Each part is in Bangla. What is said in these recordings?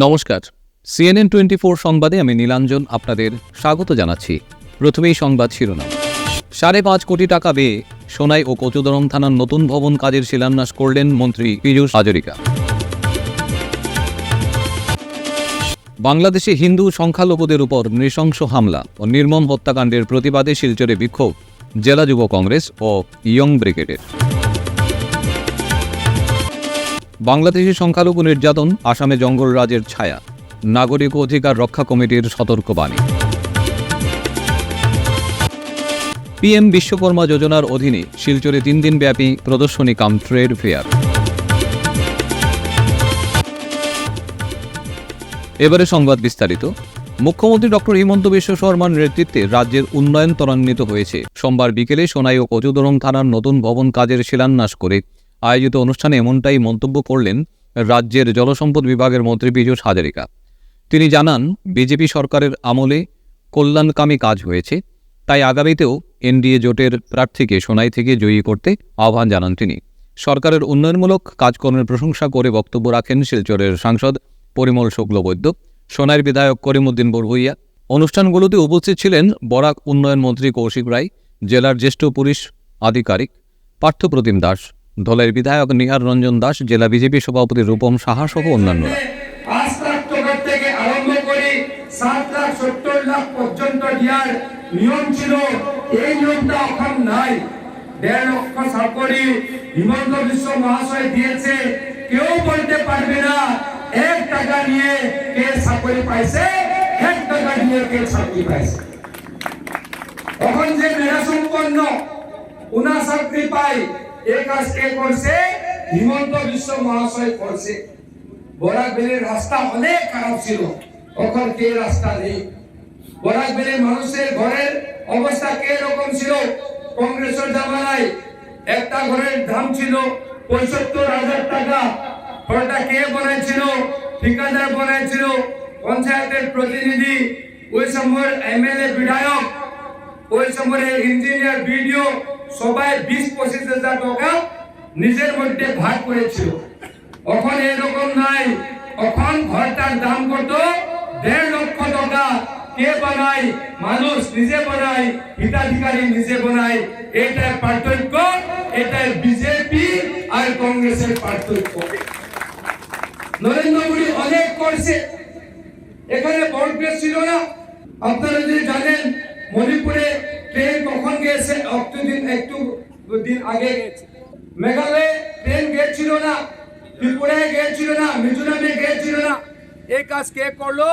নমস্কার, CNN 24 সংবাদে আমি নীলাঞ্জন আপনাদের স্বাগত জানাচ্ছি। প্রথমেই সংবাদ শিরোনাম। 5.5 কোটি টাকা ব্যয়ে সোনাই ও কচুদরম থানার নতুন ভবন কাজের শিলান্যাস করলেন মন্ত্রী পীযূষ হাজরিকা। বাংলাদেশে হিন্দু সংখ্যালঘুদের উপর নৃশংস হামলা ও নির্মম হত্যাকাণ্ডের প্রতিবাদে শিলচরে বিক্ষোভ জেলা যুব কংগ্রেস ও ইয়ং ব্রিগেডের। বাংলাদেশি সংখ্যালঘু নির্যাতন, আসামে জঙ্গলরাজের ছায়া, নাগরিক অধিকার রক্ষা কমিটির সতর্কবাণী। PM বিশ্বকর্মা যোজনার অধীনে শিলচরে 3 দিনব্যাপী প্রদর্শনী কাম ট্রেড ফেয়ার। এবারে সংবাদ বিস্তারিত। মুখ্যমন্ত্রী ডক্টর হিমন্ত বিশ্ব শর্মার নেতৃত্বে রাজ্যের উন্নয়ন ত্বরান্বিত হয়েছে। সোমবার বিকেলে সোনাই ও কচুদরম থানার নতুন ভবন কাজের শিলান্যাস করে আয়োজিত অনুষ্ঠানে এমনটাই মন্তব্য করলেন রাজ্যের জলসম্পদ বিভাগের মন্ত্রী পীযূষ হাজরিকা। তিনি জানান, বিজেপি সরকারের আমলে কল্যাণকামী কাজ হয়েছে, তাই আগামীতেও NDA জোটের প্রার্থীকে সোনাই থেকে জয়ী করতে আহ্বান জানান তিনি। সরকারের উন্নয়নমূলক কাজকর্মের প্রশংসা করে বক্তব্য রাখেন শিলচরের সাংসদ পরিমল শুক্লবৈদ্য, সোনাইয়ের বিধায়ক করিমউদ্দিন বড়ভুইয়া। অনুষ্ঠানগুলোতে উপস্থিত ছিলেন বরাক উন্নয়ন মন্ত্রী কৌশিক রায়, জেলার জ্যেষ্ঠ পুলিশ আধিকারিক পার্থপ্রতিম দাস, দলের বিধায়ক নিহার রঞ্জন দাস, জেলা বিজেপি সভাপতি রূপম সাহা সহ অন্যান্যরা। 5 লাখ টাকা থেকে আরম্ভ করে 7 লাখ 70 লাখ পর্যন্ত দেওয়ার নিয়ম ছিল। এই নিয়মটা এখন নাই। 1.5 লক্ষ চাকরি হিমন্ত বিশ্ব মহাশয় দিয়েছে। কেউ বলতে পারবে না 1 টাকা নিয়ে কে চাকরি পাইছে, 1 টাকা নিয়ে কে চাকরি পাইছে। এখন যে মেধা সম্পন্ন উনা চাকরি পায়, এই কাজ কে করছে? হিমন্ত বিশ্ব মহাশয় করছে। বরাক ভ্যালির রাস্তা অনেক খারাপ ছিল, এখন কে রাস্তা নেই। বরাক ভ্যালির মানুষের ঘরের অবস্থা কে রকম ছিল? কংগ্রেসের জামানায় একটা ঘরের দাম ছিল 75,000 টাকা। ঘরটা কে বানাইছিল? ঠিকাদার বানাইছিল, পঞ্চায়েতের প্রতিনিধি, ওই সময়ের MLA বিধায়ক, ওই সময়ের ইঞ্জিনিয়ার, BDO সবাই 20-25 হাজার টাকা নিজের মধ্যে ভাগ করেছিল। এখন এরকম নাই। এখন ঘরটার দাম কত? 1.5 লক্ষ টাকা। কে বানায়? মানুষ নিজে বানায়, হিতাধিকারী নিজে বানায়। এটাই পার্থক্য, এটাই বিজেপি আর কংগ্রেসের পার্থক্য। নরেন্দ্র মোদী অনেক করছে। এখানে ভোট ছিল না। আপনারা যদি জানেন, মণিপুরে ট্রেন কখন গেছে? একটু দিন আগে গেছে। মেঘালয়ে ট্রেন গেছিল না, ত্রিপুরায় গেছিল না, মিজোরামে গেছিল না। এই কাজ কে করলো?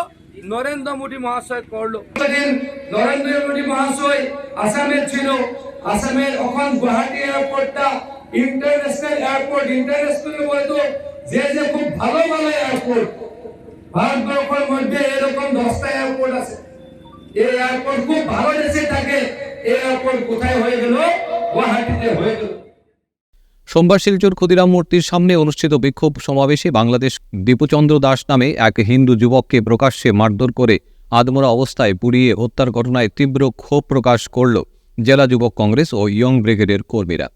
নরেন্দ্র মোদী মহাশয় করলো। নরেন্দ্র মোদী মহাশয় আসামে ছিল। আসামের এখন গুয়াহাটি এয়ারপোর্টটা ইন্টারন্যাশনাল এয়ারপোর্ট। ইন্টারন্যাশনাল বলতো যে খুব ভালো ভালো এয়ারপোর্ট। ভারতবর্ষের মধ্যে এরকম 10টা এয়ারপোর্ট আছে। এই এয়ারপোর্ট খুব ভালো দেশে থাকে। এই এয়ারপোর্ট কোথায় হয়ে গেল? গুয়াহাটিতে হয়ে গেল। সোমবার শিলচর ক্ষুদিরাম মূর্তির সামনে অনুষ্ঠিত বিক্ষোভ সমাবেশে বাংলাদেশ দীপুচন্দ্র দাস নামে এক হিন্দু যুবককে প্রকাশ্যে মারধর করে আধমরা অবস্থায় পুড়িয়ে হত্যার ঘটনায় তীব্র ক্ষোভ প্রকাশ করল জেলা যুবক কংগ্রেস ও ইয়ং ব্রিগেডের কর্মীরা।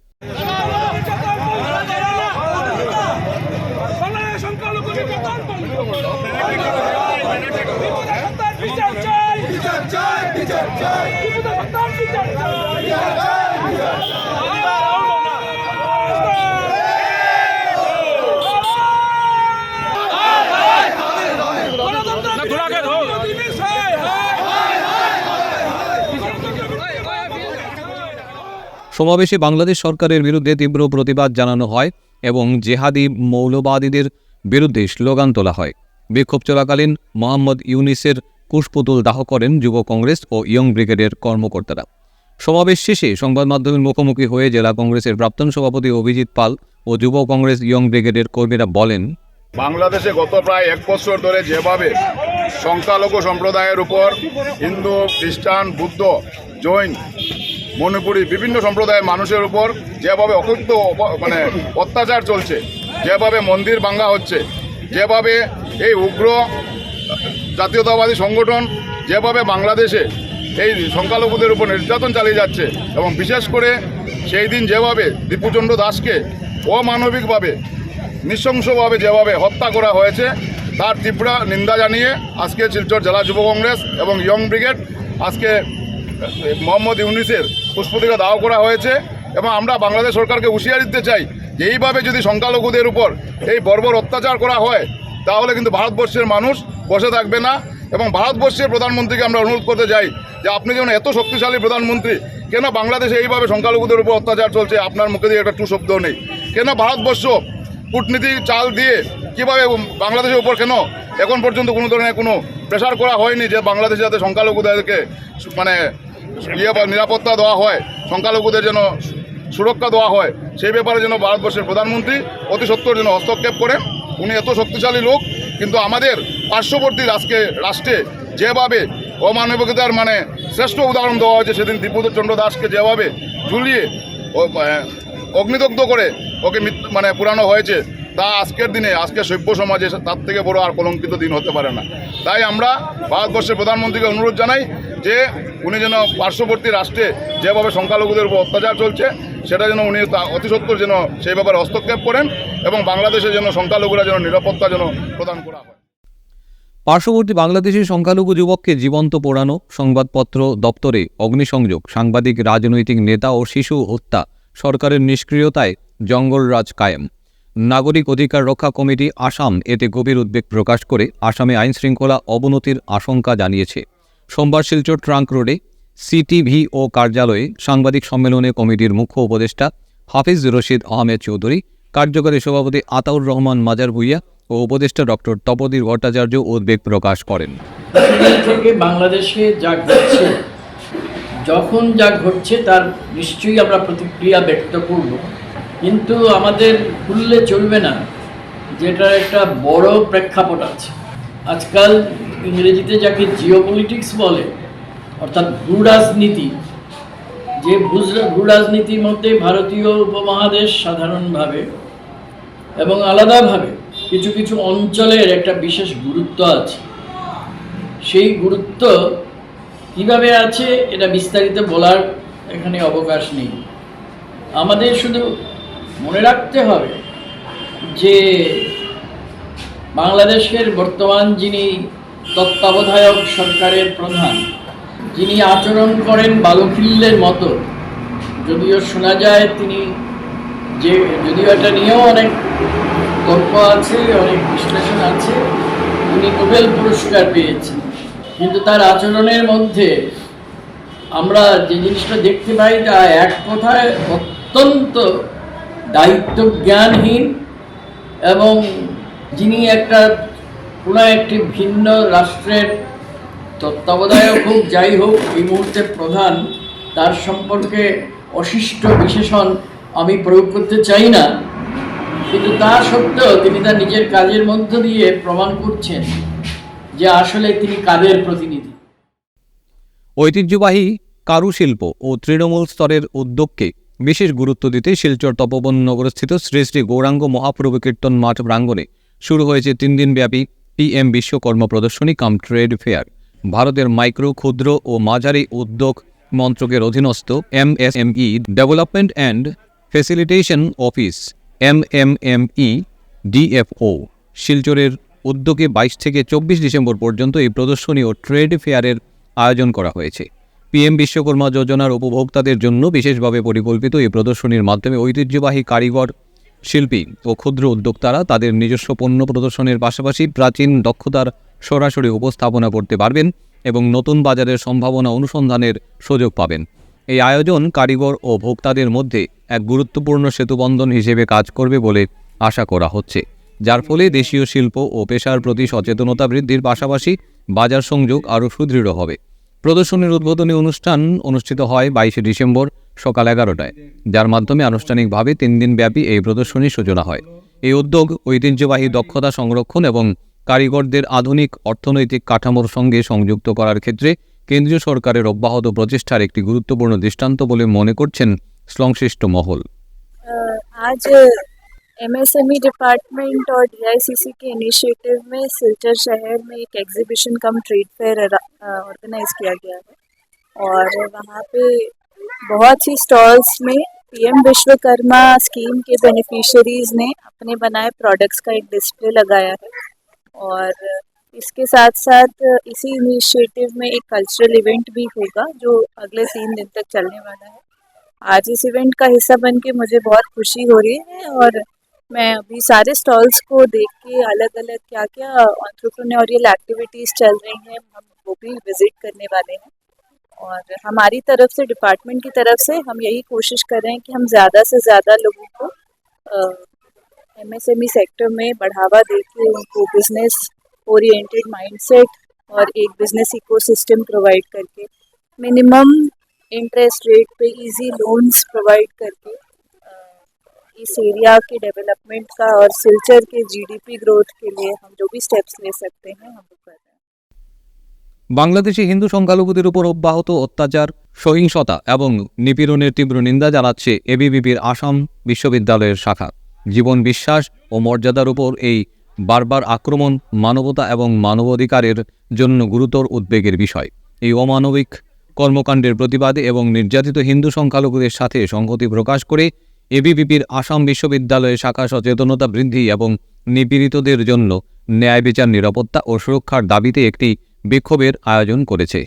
সমাবেশে বাংলাদেশ সরকারের বিরুদ্ধে তীব্র প্রতিবাদ জানানো হয় এবং জেহাদি মৌলবাদীদের বিরুদ্ধে স্লোগান তোলা হয়। বিক্ষোভ চলাকালীন মোহাম্মদ ইউনিসের কুশপুতুল দাহ করেন যুব কংগ্রেস ও ইয়ং ব্রিগেডের কর্মকর্তারা। সমাবেশ শেষে সংবাদ মাধ্যমের মুখোমুখি হয়ে জেলা কংগ্রেসের প্রাক্তন সভাপতি অভিজিৎ পাল ও যুব কংগ্রেস ইয়ং ব্রিগেডের কর্মীরা বলেন, বাংলাদেশে গত প্রায় 1 বছর ধরে যেভাবে সংখ্যালঘু সম্প্রদায়ের উপর হিন্দু, খ্রিস্টান, বুদ্ধ, জৈন, মণিপুরী বিভিন্ন সম্প্রদায়ের মানুষের উপর যেভাবে অকথ্য অত্যাচার চলছে, যেভাবে মন্দির ভাঙা হচ্ছে, যেভাবে এই উগ্র জাতীয়তাবাদী সংগঠন যেভাবে বাংলাদেশে এই সংখ্যালঘুদের উপর নির্যাতন চালিয়ে যাচ্ছে, এবং বিশেষ করে সেই দিন যেভাবে দীপুচন্দ্র দাসকে অমানবিকভাবে নৃশংসভাবে যেভাবে হত্যা করা হয়েছে তার তীব্র নিন্দা জানিয়ে আজকে শিলচর জেলা যুব কংগ্রেস এবং ইয়ং ব্রিগেড আজকে মোহাম্মদ ইউনূসের পুষ্পতিকা দাহ করা হয়েছে। এবং আমরা বাংলাদেশ সরকারকে হুঁশিয়ারি দিতে চাই যে এইভাবে যদি সংখ্যালঘুদের উপর এই বর্বর অত্যাচার করা হয় তাহলে কিন্তু ভারতবর্ষের মানুষ বসে থাকবে না। এবং ভারতবর্ষের প্রধানমন্ত্রীকে আমরা অনুরোধ করতে চাই যে আপনি যেমন এত শক্তিশালী প্রধানমন্ত্রী, কেন বাংলাদেশে এইভাবে সংখ্যালঘুদের উপর অত্যাচার চলছে আপনার মুখে দিয়ে একটা টু শব্দ নেই? কেন ভারতবর্ষ কূটনীতি চাল দিয়ে কীভাবে বাংলাদেশের উপর কেন এখন পর্যন্ত কোনো ধরনের কোনো প্রেশার করা হয়নি যে বাংলাদেশে যাতে সংখ্যালঘুদেরকে মানে নিরাপত্তা দেওয়া হয়, সংখ্যালঘুদের যেন সুরক্ষা দেওয়া হয়, সেই ব্যাপারে যেন ভারতবর্ষের প্রধানমন্ত্রী অতি সত্বর যেন হস্তক্ষেপ করেন। উনি এত শক্তিশালী লোক, কিন্তু আমাদের পার্শ্ববর্তী রাষ্ট্রে যেভাবে অমানবিকতার মানে শ্রেষ্ঠ উদাহরণ দেওয়া হয়েছে, সেদিন দীপুচন্দ্র দাসকে যেভাবে ঝুলিয়ে অগ্নিদগ্ধ করে ওকে মানে পুরানো হয়েছে, তা আজকের দিনে আজকে সভ্য সমাজে তার থেকে বড় আর কলঙ্কিত দিন হতে পারে না। তাই আমরা ভারতবর্ষের প্রধানমন্ত্রীকে অনুরোধ জানাই যে উনি যেন পার্শ্ববর্তী রাষ্ট্রে যেভাবে সংখ্যালঘুদের উপর অত্যাচার চলছে সেটা যেন উনি অতি সত্বর যেন সেই ব্যাপারে হস্তক্ষেপ করেন এবং বাংলাদেশে যেন সংখ্যালঘুরা যেন নিরাপত্তা যেন প্রদান করা হয়। পার্শ্ববর্তী বাংলাদেশের সংখ্যালঘু যুবককে জীবন্ত পোড়ানো, সংবাদপত্র দপ্তরে অগ্নিসংযোগ, সাংবাদিক, রাজনৈতিক নেতা ও শিশু হত্যা, সরকারের নিষ্ক্রিয়তায় জঙ্গলরাজ কায়েম। নাগরিক অধিকার রক্ষা কমিটি আসাম এতে গভীর উদ্বেগ প্রকাশ করে আসামে আইনশৃঙ্খলা অবনতির আশঙ্কা জানিয়েছে। সোমবার শিলচর ট্রাঙ্ক রোডে সিটিভিও কার্যালয়ে সাংবাদিক সম্মেলনে কমিটির মুখ্য উপদেষ্টা হাফিজ রশিদ আহমেদ চৌধুরী, কার্যকরী সভাপতি আতাউর রহমান মাজার ভুইয়া ও উপদেষ্টা ডক্টর তপোধীর ভট্টাচার্য উদ্বেগ প্রকাশ করেন। থেকে বাংলাদেশে যা ঘটছে, যখন যা ঘটছে তার নিশ্চয়ই আমরা প্রতিক্রিয়া ব্যক্ত করব, কিন্তু আমাদের ভুললে চলবে না যেটার একটা বড় প্রেক্ষাপট আছে। আজকাল ইংরেজিতে যাকে জিওপলিটিক্স বলে, অর্থাৎ ভূ রাজনীতি, যে ভূ রাজনীতির মধ্যে ভারতীয় উপমহাদেশ সাধারণভাবে এবং আলাদাভাবে কিছু কিছু অঞ্চলের একটা বিশেষ গুরুত্ব আছে। সেই গুরুত্ব কিভাবে আছে এটা বিস্তারিত বলার এখানে অবকাশ নেই। আমাদের শুধু মনে রাখতে হবে যে বাংলাদেশের বর্তমান যিনি তত্ত্বাবধায়ক সরকারের প্রধান, যিনি আচরণ করেন বালুখিল্যের মতো, যদিও শোনা যায় তিনি যদিও এটা নিয়েও অনেক তর্ক আছে, অনেক বিশ্লেষণ আছে, উনি নোবেল পুরস্কার পেয়েছেন, কিন্তু তার আচরণের মধ্যে আমরা যে জিনিসটা দেখতে পাই তা এক কথায় অত্যন্ত দায়িত্বজ্ঞানহীন, এবং যিনি কোনো একটি ভিন্ন রাষ্ট্রের তত্ত্বাবধায়ক হোক, যাই হোক, এই মুহূর্তে প্রধান, তার সম্পর্কে অশিষ্ট বিশেষণ আমি প্রয়োগ করতে চাই না, কিন্তু তা সত্ত্বেও তিনি তার নিজের কাজের মধ্য দিয়ে প্রমাণ করছেন যে আসলে তিনি কাদের প্রতিনিধি। ঐতিহ্যবাহী কারুশিল্প ও তৃণমূল স্তরের উদ্যোগকে বিশেষ গুরুত্ব দিতে শিলচর তপোবন নগরস্থিত শ্রী শ্রী গৌরাঙ্গ মহাপ্রভু কীর্তন মাঠ প্রাঙ্গণে শুরু হয়েছে 3 দিনব্যাপী PM বিশ্বকর্মা প্রদর্শনী কাম ট্রেড ফেয়ার। ভারতের মাইক্রো, ক্ষুদ্র ও মাঝারি উদ্যোগ মন্ত্রকের অধীনস্থ MSME development and facilitation office MMME DFO শিলচরের উদ্যোগে 22 থেকে 24 ডিসেম্বর পর্যন্ত এই প্রদর্শনী ও ট্রেড ফেয়ারের আয়োজন করা হয়েছে। PM বিশ্বকর্মা যোজনার উপভোক্তাদের জন্য বিশেষভাবে পরিকল্পিত এই প্রদর্শনীর মাধ্যমে ঐতিহ্যবাহী কারিগর, শিল্পী ও ক্ষুদ্র উদ্যোক্তারা তাদের নিজস্ব পণ্য প্রদর্শনের পাশাপাশি প্রাচীন দক্ষতার সরাসরি উপস্থাপনা করতে পারবেন এবং নতুন বাজারের সম্ভাবনা অনুসন্ধানের সুযোগ পাবেন। এই আয়োজন কারিগর ও ভোক্তাদের মধ্যে এক গুরুত্বপূর্ণ সেতুবন্ধন হিসেবে কাজ করবে বলে আশা করা হচ্ছে, যার ফলে দেশীয় শিল্প ও পেশার প্রতি সচেতনতা বৃদ্ধির পাশাপাশি বাজার সংযোগ আরও সুদৃঢ় হবে। প্রদর্শনীর উদ্বোধনী অনুষ্ঠান অনুষ্ঠিত হয় 22 ডিসেম্বর সকাল 11টায়, যার মাধ্যমে আনুষ্ঠানিকভাবে 3 দিনব্যাপী এই প্রদর্শনীর সূচনা হয়। এই উদ্যোগ ঐতিহ্যবাহী দক্ষতা সংরক্ষণ এবং কারিগরদের আধুনিক অর্থনৈতিক কাঠামোর সঙ্গে সংযুক্ত করার ক্ষেত্রে কেন্দ্রীয় সরকারের অব্যাহত প্রচেষ্টার একটি গুরুত্বপূর্ণ দৃষ্টান্ত বলে মনে করছেন সংশ্লিষ্ট মহল। आज MSME डिपार्टमेंट और DICC के इनिशिएटिव में सिलचर शहर में एक exhibition cum trade fair organise किया गया है और वहाँ पे बहुत सी स्टॉल्स में पीएम विश्वकर्मा स्कीम के बेनिफिशियरीज ने अपने बनाए प्रोडक्ट्स का एक डिस्प्ले लगाया है और इसके साथ साथ इसी इनिशिएटिव में एक कल्चरल इवेंट भी होगा जो अगले 3 दिन तक चलने वाला है। आज इस इवेंट का हिस्सा बन के मुझे बहुत खुशी हो रही है और मैं अभी सारे स्टॉल्स को देख के अलग अलग क्या क्या एंटरप्रेन्योरियल एक्टिविटीज़ चल रही हैं हम वो भी विजिट करने वाले हैं। और हमारी तरफ से डिपार्टमेंट की तरफ से हम यही कोशिश कर रहे हैं कि हम ज़्यादा से ज़्यादा लोगों को एमएसएमई सेक्टर में बढ़ावा देके उनको बिजनेस ओरिएंटेड माइंडसेट और एक बिजनेस इकोसिस्टम प्रोवाइड करके मिनिमम इंटरेस्ट रेट पे इजी लोन्स प्रोवाइड करके इस एरिया के डेवलपमेंट का और सिलचर के जीडीपी ग्रोथ के लिए हम जो भी स्टेप्स ले सकते हैं हम वो कर रहे हैं। বাংলাদেশে হিন্দু সংখ্যালঘুদের উপর অব্যাহত অত্যাচার, সহিংসতা এবং নিপীড়নের তীব্র নিন্দা জানাচ্ছে এবিভিপির আসাম বিশ্ববিদ্যালয়ের শাখা। জীবন বিশ্বাস ও মর্যাদার উপর এই বারবার আক্রমণ মানবতা এবং মানবাধিকারের জন্য গুরুতর উদ্বেগের বিষয়। এই অমানবিক কর্মকাণ্ডের প্রতিবাদে এবং নির্যাতিত হিন্দু সংখ্যালঘুদের সাথে সংহতি প্রকাশ করে এবিভিপির আসাম বিশ্ববিদ্যালয়ের শাখা সচেতনতা বৃদ্ধি এবং নিপীড়িতদের জন্য ন্যায় বিচার, নিরাপত্তা ও সুরক্ষার দাবিতে একটি বিক্ষোভের আয়োজন করেছে।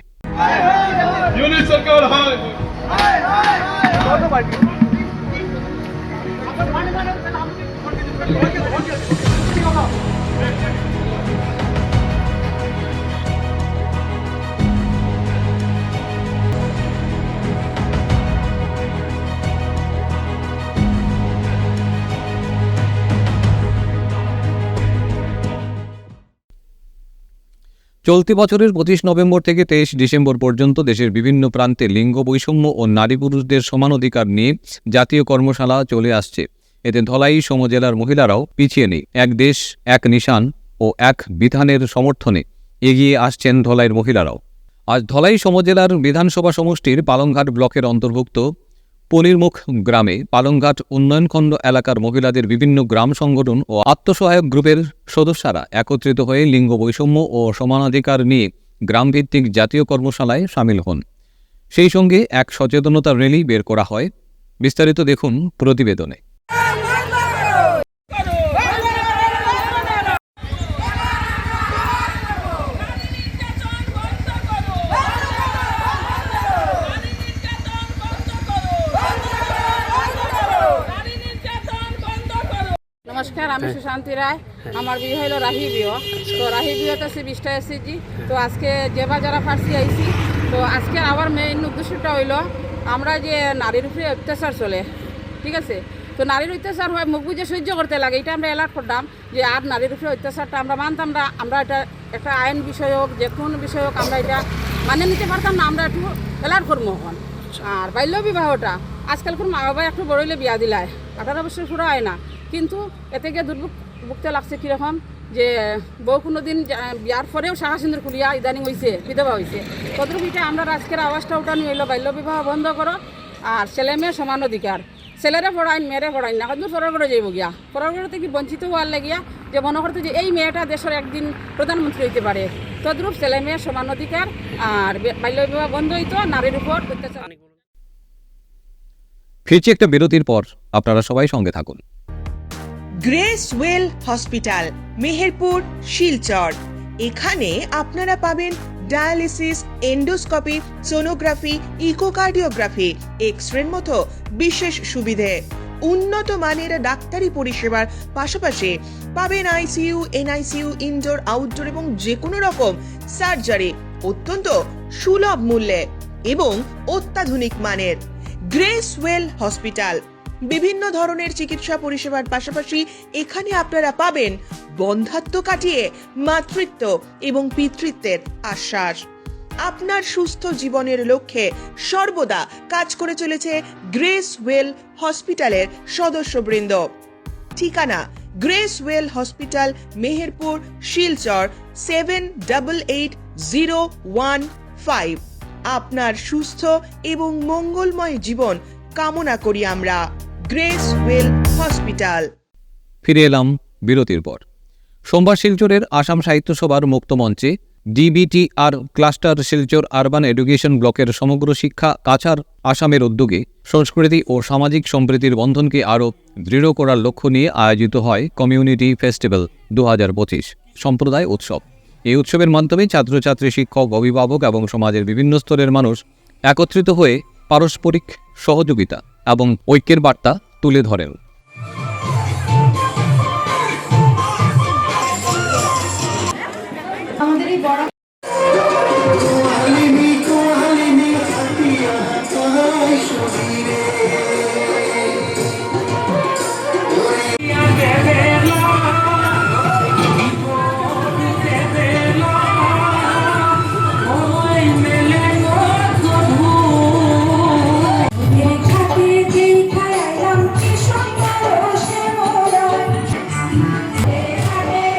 চলতি বছরের 25 নভেম্বর থেকে 23 ডিসেম্বর পর্যন্ত দেশের বিভিন্ন প্রান্তে লিঙ্গ বৈষম্য ও নারী পুরুষদের সমান অধিকার নিয়ে জাতীয় কর্মশালা চলে আসছে। এতে ধলাই সমজেলার মহিলারাও পিছিয়ে নেই। এক দেশ এক নিশান ও এক বিধানের সমর্থনে এগিয়ে আসছেন ধলাইয়ের মহিলারাও। আজ ধলাই সমজেলার বিধানসভা সমষ্টির পালংঘাট ব্লকের অন্তর্ভুক্ত পনিরমুখ গ্রামে পালংঘাট উন্নয়নখণ্ড এলাকার মহিলাদের বিভিন্ন গ্রাম সংগঠন ও আত্মসহায়ক গ্রুপের সদস্যরা একত্রিত হয়ে লিঙ্গ বৈষম্য ও সমানাধিকার নিয়ে গ্রামভিত্তিক জাতীয় কর্মশালায় সামিল হন। সেই সঙ্গে এক সচেতনতা র্যালি বের করা হয়। বিস্তারিত দেখুন প্রতিবেদনে। নমস্কার, আমি সুশান্তি রায়। আমার বিয়ে হলো রাহি বিয়ে। তো রাহি বিয়েতে সে 20টা এসেছি। তো আজকে যেবার যারা ফার্সি আইসি, তো আজকে আমার মেইন উদ্দেশ্যটা হইলো আমরা যে নারীর উপরে অত্যাচার চলে, ঠিক আছে, তো নারীর অত্যাচার হয় মুখ বুঝে সহ্য করতে লাগে, এটা আমরা অ্যালার্ট করতাম যে আর নারীর উপরে অত্যাচারটা আমরা মানতাম না। আমরা এটা একটা আইন বিষয়ক যে কোনো বিষয়ক আমরা এটা মানে নিতে পারতাম না, আমরা একটু অ্যালার্ট করবো এখন। আর বাল্য বিবাহটা আজকালকার মা বাবা একটু বড় হইলে বিয়া দিলায়, 18 বছর পুরো হয় না, কিন্তু এতে গিয়ে দুর্ভোগ ভুগতে লাগছে কীরকম যে বউ কোনো দিন বিয়ার পরেও শাখা সিন্দুর খুলিয়া ইদানিং হয়েছে, বিধবা হয়েছে। তদ্রুপ আমরা আজকের আওয়াজটা উঠানো হইলো বাল্য বিবাহ বন্ধ করো আর ছেলে মেয়ে সমান অধিকার। ছেলেরা পড়াইন মেয়েরা পড়াইন না, কিন্তু পড়ার করে যাইব গিয়া, পড়ার করতে কি বঞ্চিত হওয়ার লাগিয়া যে মনে করতে যে এই মেয়েটা দেশের একদিন প্রধানমন্ত্রী হইতে পারে। তদ্রুপ ছেলে মেয়ের সমান অধিকার আর বাল্য বিবাহ বন্ধ হইতো, নারীর উপর অত্যাচার। ফিরছি একটা বিরতির পর, আপনারা সবাই সঙ্গে থাকুন। Grace well hospital, Meherpur, Silchar. এখানে আপনারা পাবেন ডায়ালিসিস, এন্ডোস্কোপি, সোনোগ্রাফি, ইকোকার্ডিওগ্রাফি, এক্স-রের মতো বিশেষ সুবিধে। উন্নত মানের ডাক্তারি পরিষেবার পাশাপাশি পাবেন আইসিইউ, এনআইসিইউ, ইনডোর, আউটডোর এবং যে কোনো রকম সার্জারি অত্যন্ত সুলভ মূল্যে এবং অত্যাধুনিক মানের। গ্রেস ওয়েল হসপিটাল বিভিন্ন ধরনের চিকিৎসা পরিষেবার পাশাপাশি এখানে আপনারা পাবেন বন্ধ্যাত্ব কাটিয়ে মাতৃত্ব এবং পিতৃত্বের আশ্বাস। আপনার সুস্থ জীবনের লক্ষ্যে সর্বদা কাজ করে চলেছে গ্রেস ওয়েল হসপিটালের সদস্যবৃন্দ। ঠিকানা grace well hospital, Meherpur, Silchar 788015। আপনার সুস্থ এবং মঙ্গলময় জীবন কামনা করি আমরা। Grace well hospital. ফিরে এলাম বিরতির পর। সোমবার শিলচরের আসাম সাহিত্য সভার মুক্ত মঞ্চে ডিবিটিআর ক্লাস্টার শিলচর আরবান এডুকেশন ব্লকের সমগ্র শিক্ষা কাছাড় আসামের উদ্যোগে সংস্কৃতি ও সামাজিক সম্প্রীতির বন্ধনকে আরও দৃঢ় করার লক্ষ্য নিয়ে আয়োজিত হয় কমিউনিটি ফেস্টিভ্যাল 2025 সম্প্রদায় উৎসব। এই উৎসবের মাধ্যমে ছাত্রছাত্রী, শিক্ষক, অভিভাবক এবং সমাজের বিভিন্ন স্তরের মানুষ একত্রিত হয়ে পারস্পরিক সহযোগিতা এবং ঐক্যের বার্তা তুলে ধরেন।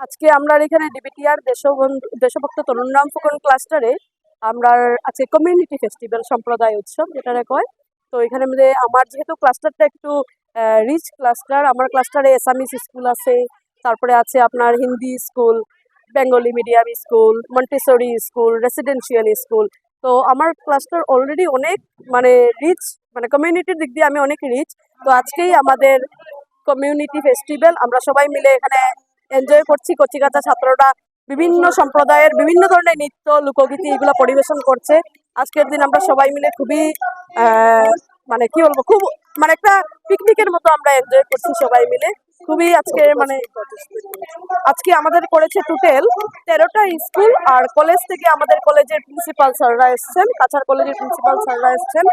আজকে আমরা এখানে ডিবিটিআর দেশভক্ত তরুণরাম ফুকন ক্লাস্টারে আমরা আজকে কমিউনিটি ফেস্টিভ্যাল সম্প্রদায় উৎসব যেটা কয়। তো এখানে মধ্যে আমার যেহেতু ক্লাস্টারটা একটু রিচ ক্লাস্টার, আমার ক্লাস্টারে এসামিস স্কুল আছে, তারপরে আছে আপনার Hindi school, Bengali medium school, Montessori school, residential school. তো আমার ক্লাস্টার অলরেডি অনেক মানে রিচ, মানে কমিউনিটির দিক দিয়ে আমি অনেক রিচ। তো আজকেই আমাদের কমিউনিটি ফেস্টিভ্যাল, আমরা সবাই মিলে এখানে এনজয় করছি। কচিকাঁচা ছাত্ররা বিভিন্ন সম্প্রদায়ের বিভিন্ন ধরনের নৃত্য, লোকগীতি এগুলো পরিবেশন করছে। আজকের দিন আমরা সবাই মিলে খুবই মানে কি বলবো, খুব মানে একটা পিকনিকের মতো আমরা এনজয় করছি সবাই মিলে। খুবই আজকে আমাদের করেছে টোটাল 13টা স্কুল আর কলেজ থেকে আমাদের কলেজের প্রিন্সিপাল স্যাররা এসছেন, কাছাড় কলেজের প্রিন্সিপাল স্যাররা এসছেন।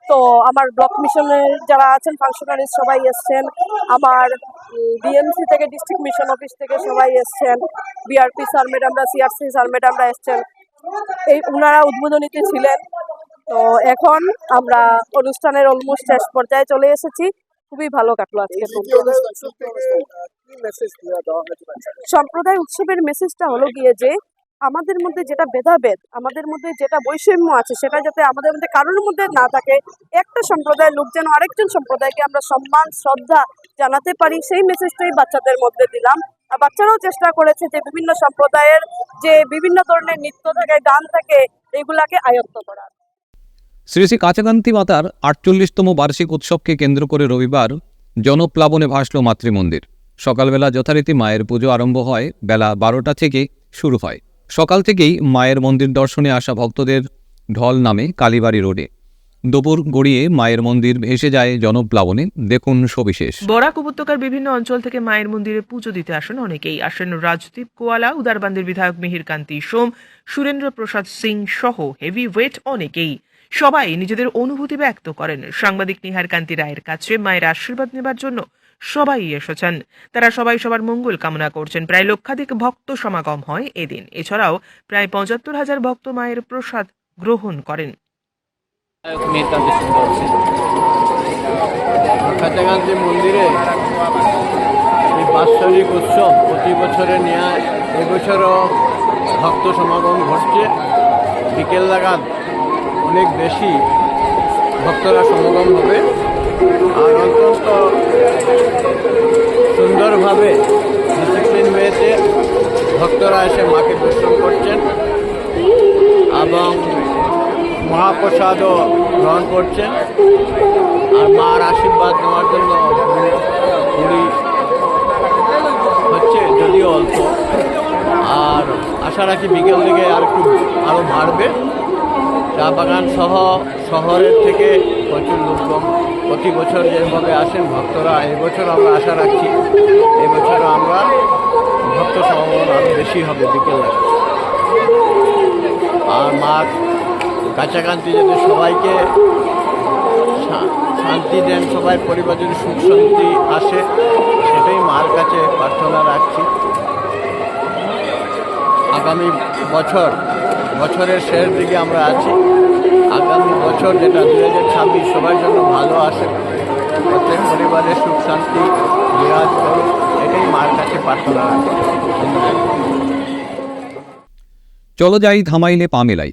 তো আমার ব্লক মিশনের যারা আছেন ফাংশনারিজ সবাই এসছেন, আমার ডিএমসি থেকে ডিস্ট্রিক্ট মিশন অফিস থেকে সবাই এসছেন, বিআরপি স্যার ম্যাডামরা, সিআরসি স্যার ম্যাডামরা এসছেন, ওনারা উদ্বোধনীতে ছিলেন। তো এখন আমরা অনুষ্ঠানের অলমোস্ট শেষ পর্যায়ে চলে এসেছি। খুবই ভালো কাটলো আজকে। সম্প্রদায় উৎসবের মেসেজটা হলো গিয়ে যে আমাদের মধ্যে যেটা ভেদাভেদ, আমাদের মধ্যে যেটা বৈষম্য আছে সেটা যাতে আমাদের মধ্যে কারোর মধ্যে না থাকে। একটা সম্প্রদায়ের লোক যেন আরেকজন সম্প্রদায়কে আমরা সম্মান শ্রদ্ধা জানাতে পারি, সেই মেসেজটাই বাচ্চাদের মধ্যে দিলাম। আর বাচ্চারাও চেষ্টা করেছে যে বিভিন্ন সম্প্রদায়ের যে বিভিন্ন ধরনের নৃত্য থাকে, গান থাকে, এগুলাকে আয়ত্ত করা। শ্রী শ্রী কাছাকান্তি মাতার 48তম বার্ষিক উৎসবকে কেন্দ্র করে রবিবার জনপ্লাবনে ভাসল মাতৃমন্দির। সকালবেলা যথারীতি মায়ের পুজো আরম্ভ হয়, বেলা 12টা থেকে শুরু হয়। সকাল থেকেই মায়ের মন্দির দর্শনে আসা ভক্তদের ঢল নামে কালীবাড়ি রোডে। দুপুর গড়িয়ে মায়ের মন্দির ভেসে যায় জনপ্লাবনে। দেখুন সবিশেষ। বরাক উপত্যকার বিভিন্ন অঞ্চল থেকে মায়ের মন্দিরে পুজো দিতে আসেন অনেকেই। আসেন রাজদীপ কোয়ালা, উদারবান্দির বিধায়ক মিহির কান্তি সোম, সুরেন্দ্র প্রসাদ সিং সহ হেভি ওয়েট অনেকেই। সবাই নিজেদের অনুভূতি ব্যক্ত করেন। সাংবাদিক নিহার কান্তি রায়ের কাছে মায়ের আশীর্বাদ নেবার জন্য সবাই এসেছেন। তারা সবাই সবার মঙ্গল কামনা করছেন। প্রায় লক্ষাধিক ভক্ত সমাগম হয় এদিন। এছাড়াও প্রায় 75,000 ভক্ত মায়ের প্রসাদ গ্রহণ করেন। কাছাকাছি মন্দিরে এই বাৎসরিক উৎসব প্রতি বছরে ন্যায় এবছরও ভক্ত সমাগম ঘটছে। বিকেল নাগাদ অনেক বেশি ভক্তরা সমাগম হবে। আর অত্যন্ত সুন্দরভাবে ডিসিপ্লিন হয়েছে, ভক্তরা এসে মাকে দর্শন করছেন এবং মহাপ্রসাদও গ্রহণ করছেন। আর মার আশীর্বাদ নেওয়ার জন্য পুরী হচ্ছে, যদিও অল্প। আর আশা রাখি বিকেল দিকে আর একটু আরও বাড়বে। চা বাগান সহ শহরের থেকে প্রচুর লোকজন প্রতি বছর যেভাবে আসেন ভক্তরা, এবছর আমরা আশা রাখছি এবছরও আমরা ভক্ত সমাগম আরও বেশি হবে বিকেল। আর মার কাছাকাছি যাতে সবাইকে শান্তি দেন, সবাই পরিবার যদি সুখ শান্তি আসে, সেটাই মার কাছে প্রার্থনা রাখছি। আগামী বছরের শেষ দিকে আমরা আছি। আগামী বছর যেটা 2026 সবার জন্য ভালো আসে, প্রত্যেক পরিবারের সুখ শান্তি বিরাজ করুন, এটাই মার কাছে প্রার্থনা রাখছি। চলো যাই ধামাইলে পা মেলাই,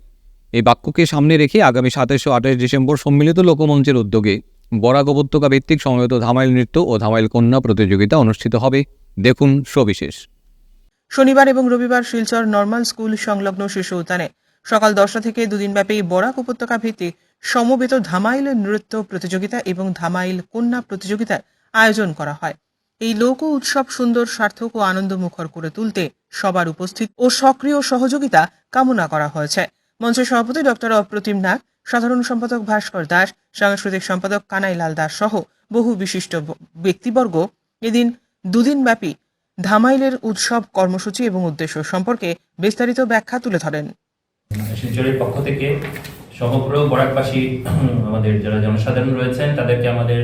এই বাক্যকে সামনে রেখে আগামী 27 ও 28 ডিসেম্বর সম্মিলিত লোকমঞ্চের উদ্যোগে বরাক উপত্যকা ভিত্তিক সমবেত ধামাইল নৃত্য ও ধামাইল কন্যা প্রতিযোগিতা অনুষ্ঠিত হবে। দেখুন সবিশেষ। শনিবার এবং রবিবার শিলচর নর্মাল স্কুল সংলগ্ন শিশু উদ্যানে সকাল 10টা থেকে দুদিনব্যাপী বরাক উপত্যকা ভিত্তিক সমবেত ধামাইল নৃত্য প্রতিযোগিতা এবং ধামাইল কন্যা প্রতিযোগিতার আয়োজন করা হয়। এই লোক উৎসব সুন্দর, সার্থক ও আনন্দমুখর করে তুলতে সবার উপস্থিত ও সক্রিয় সহযোগিতা কামনা করা হয়েছে। মঞ্চের সভাপতি ডক্টর অপ্রতিম নাগ, সাধারণ সম্পাদক ভাস্কর দাস, সাংস্কৃতিক সম্পাদক কানাইলাল দাস সহ বহু বিশিষ্ট ব্যক্তিবর্গ এদিন দুদিনব্যাপী ধামাইলের উৎসব কর্মসূচি এবং উদ্দেশ্য সম্পর্কে বিস্তারিত ব্যাখ্যা তুলে ধরেন। শিলচরের পক্ষ থেকে সমগ্র বরাকবাসী আমাদের যারা জনসাধারণ রয়েছেন তাদেরকে আমাদের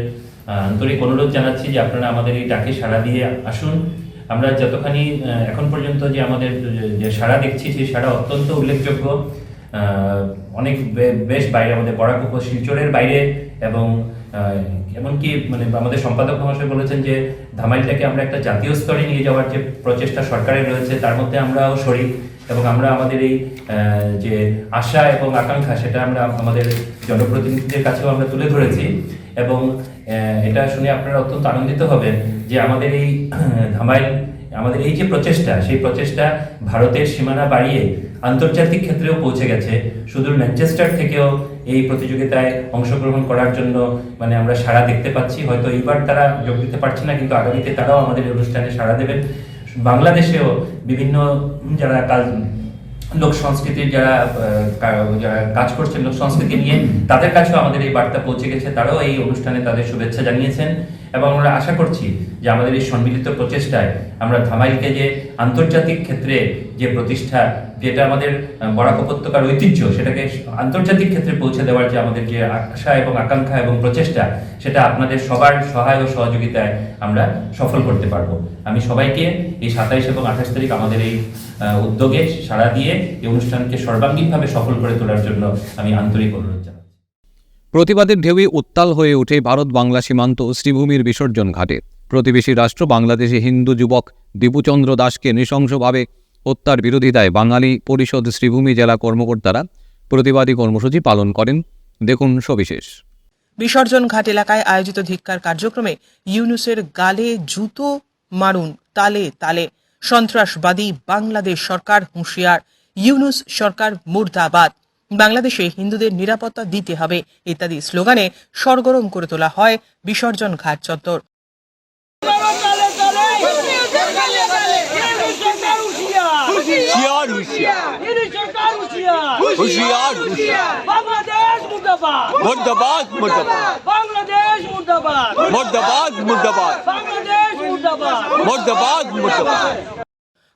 আন্তরিক অনুরোধ জানাচ্ছি যে আপনারা আমাদের এই ডাকে সাড়া দিয়ে আসুন। আমরা যতখানি এখন পর্যন্ত যে আমাদের যে সাড়া দেখছি সেই সাড়া অত্যন্ত উল্লেখযোগ্য। অনেক বেশ বাইরে, আমাদের বরাক শিলচরের বাইরে এবং এমনকি মানে আমাদের সম্পাদক মহাশয় বলেছেন যে ধামাইলটাকে আমরা একটা জাতীয় স্তরে নিয়ে যাওয়ার যে প্রচেষ্টা সরকারের রয়েছে তার মধ্যে আমরাও শরিক এবং আমরা আমাদের এই যে আশা এবং আকাঙ্ক্ষা সেটা আমরা আমাদের জনপ্রতিনিধিদের কাছেও আমরা তুলে ধরেছি এবং এটা শুনে আপনারা অত্যন্ত আনন্দিত হবেন যে আমাদের এই ধামাইল, আমাদের এই যে প্রচেষ্টা, সেই প্রচেষ্টা ভারতের সীমানা বাড়িয়ে আন্তর্জাতিক ক্ষেত্রেও পৌঁছে গেছে। সুদূর ম্যানচেস্টার থেকেও এই প্রতিযোগিতায় অংশগ্রহণ করার জন্য মানে আমরা সাড়া দেখতে পাচ্ছি। হয়তো এইবার তারা যোগ দিতে পারছে না, কিন্তু আগামীতে তারাও আমাদের অনুষ্ঠানে সাড়া দেবেন। বাংলাদেশেও বিভিন্ন যারা লোক সংস্কৃতির যারা কাজ করছেন লোক সংস্কৃতি নিয়ে, তাদের কাছেও আমাদের এই বার্তা পৌঁছে গেছে। তারাও এই অনুষ্ঠানে তাদের শুভেচ্ছা জানিয়েছেন এবং আমরা আশা করছি যে আমাদের এই সম্মিলিত প্রচেষ্টায় আমরা ধামাইলকে যে আন্তর্জাতিক ক্ষেত্রে যে প্রতিষ্ঠা, যেটা আমাদের বরাক উপত্যকার ঐতিহ্য, সেটাকে আন্তর্জাতিক ক্ষেত্রে পৌঁছে দেওয়ার যে আমাদের যে আশা এবং আকাঙ্ক্ষা এবং প্রচেষ্টা, সেটা আপনাদের সবার সহায় ও সহযোগিতায় আমরা সফল করতে পারবো। আমি সবাইকে এই 27 এবং 28 তারিখ আমাদের এই উদ্যোগে সাড়া দিয়ে এই অনুষ্ঠানকে সর্বাঙ্গীনভাবে সফল করে তোলার জন্য আমি আন্তরিক অনুরোধ জানাই। প্রতিবাদের ঢেউয়ে উত্তাল হয়ে ওঠে ভারত বাংলা সীমান্ত শ্রীভূমির বিসর্জন ঘাটে। প্রতিবেশী রাষ্ট্র বাংলাদেশে হিন্দু যুবক দীপুচন্দ্র দাসকে নৃশংসভাবে হত্যার বিরোধিতায় বাঙালি পরিষদ শ্রীভূমি জেলা কর্মকর্তারা প্রতিবাদী কর্মসূচি পালন করেন। দেখুন সবিশেষ। বিসর্জন ঘাট এলাকায় আয়োজিত ধিক্কার কার্যক্রমে ইউনুসের গালে জুতো মারুন তালে তালে, সন্ত্রাসবাদী বাংলাদেশ সরকার হুঁশিয়ার, ইউনুস সরকার মুর্দাবাদ, বাংলাদেশে হিন্দুদের নিরাপত্তা দিতে হবে ইত্যাদি স্লোগানে সরগরম করে তোলা হয় বিসর্জন ঘাট চত্বর।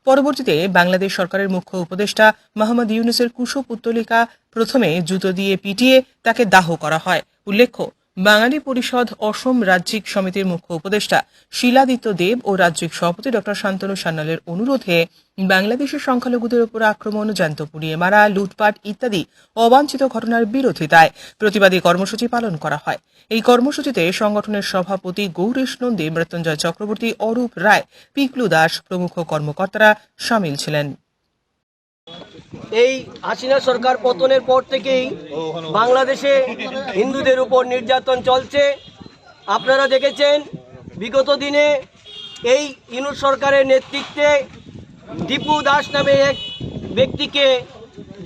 পরবর্তীতে বাংলাদেশ সরকারের মুখ্য উপদেষ্টা মোহাম্মদ ইউনুসের কুশপুত্তলিকা প্রথমে জুতো দিয়ে পিটিয়ে তাকে দাহ করা হয়। উল্লেখ্য, বাঙালি পরিষদ অসম রাজ্যিক সমিতির মুখ্য উপদেষ্টা শিলাদিত্য দেব ও রাজ্যিক সভাপতি ডক্টর শান্তনু সান্যালের অনুরোধে বাংলাদেশের সংখ্যালঘুদের উপর আক্রমণ, জ্যান্ত পুড়িয়ে মারা, লুটপাট ইত্যাদি অবাঞ্ছিত ঘটনার বিরোধিতায় প্রতিবাদী কর্মসূচি পালন করা হয়। এই কর্মসূচিতে সংগঠনের সভাপতি গৌরীশ নন্দী, মৃত্যুঞ্জয় চক্রবর্তী, অরূপ রায়, পিকলু দাস প্রমুখ কর্মকর্তারা সামিল ছিলেন। এই হাসিনা সরকার পতনের পর থেকেই বাংলাদেশে হিন্দুদের উপর নির্যাতন চলছে। আপনারা দেখেছেন বিগত দিনে এই ইউনুস সরকারের নেতৃত্বে দীপু দাস নামে এক ব্যক্তিকে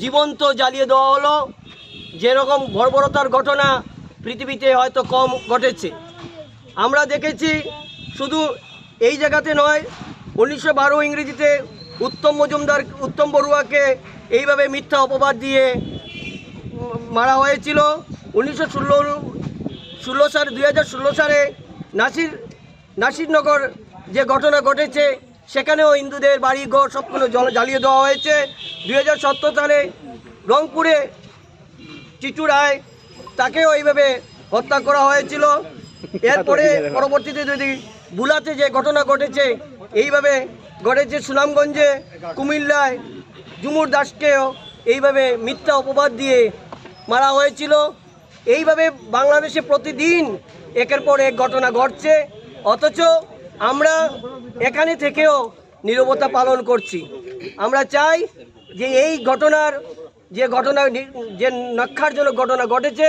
জীবন্ত জ্বালিয়ে দেওয়া হলো। যেরকম বর্বরতার ঘটনা পৃথিবীতে হয়তো কম ঘটেছে। আমরা দেখেছি শুধু এই জায়গাতে নয়, 1912 ইংরেজিতে উত্তম বড়ুয়াকে এইভাবে মিথ্যা অপবাদ দিয়ে মারা হয়েছিল। 2016 সালে নাসিরনগর যে ঘটনা ঘটেছে, সেখানেও হিন্দুদের বাড়ি ঘর সবগুলো জ্বালিয়ে দেওয়া হয়েছে। 2017 সালে রংপুরে চিচুড়ায় তাকেও এইভাবে হত্যা করা হয়েছিল। এরপরে পরবর্তীতে যদি বুলাতে যে ঘটনা ঘটেছে, এইভাবে ঘটেছে সুনামগঞ্জে, কুমিল্লায় ঝুমুর দাসকেও এইভাবে মিথ্যা অপবাদ দিয়ে মারা হয়েছিল। এইভাবে বাংলাদেশে প্রতিদিন একের পর এক ঘটনা ঘটছে, অথচ আমরা এখানে থেকেও নীরবতা পালন করছি। আমরা চাই যে এই ঘটনার যে নক্ষারজনক ঘটনা ঘটেছে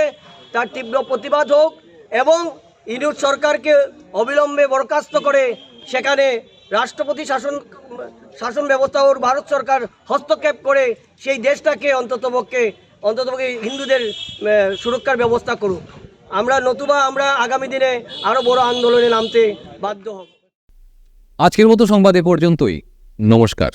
তার তীব্র প্রতিবাদ হোক এবং ইউনুস সরকারকে অবিলম্বে বরখাস্ত করে সেখানে রাষ্ট্রপতি শাসন শাসন ব্যবস্থা ওর ভারত সরকার হস্তক্ষেপ করে সেই দেশটাকে অন্ততপক্ষে হিন্দুদের সুরক্ষার ব্যবস্থা করুক। নতুবা আমরা আগামী দিনে আরও বড় আন্দোলনে নামতে বাধ্য হব। আজকের মতো সংবাদ এ পর্যন্তই। নমস্কার।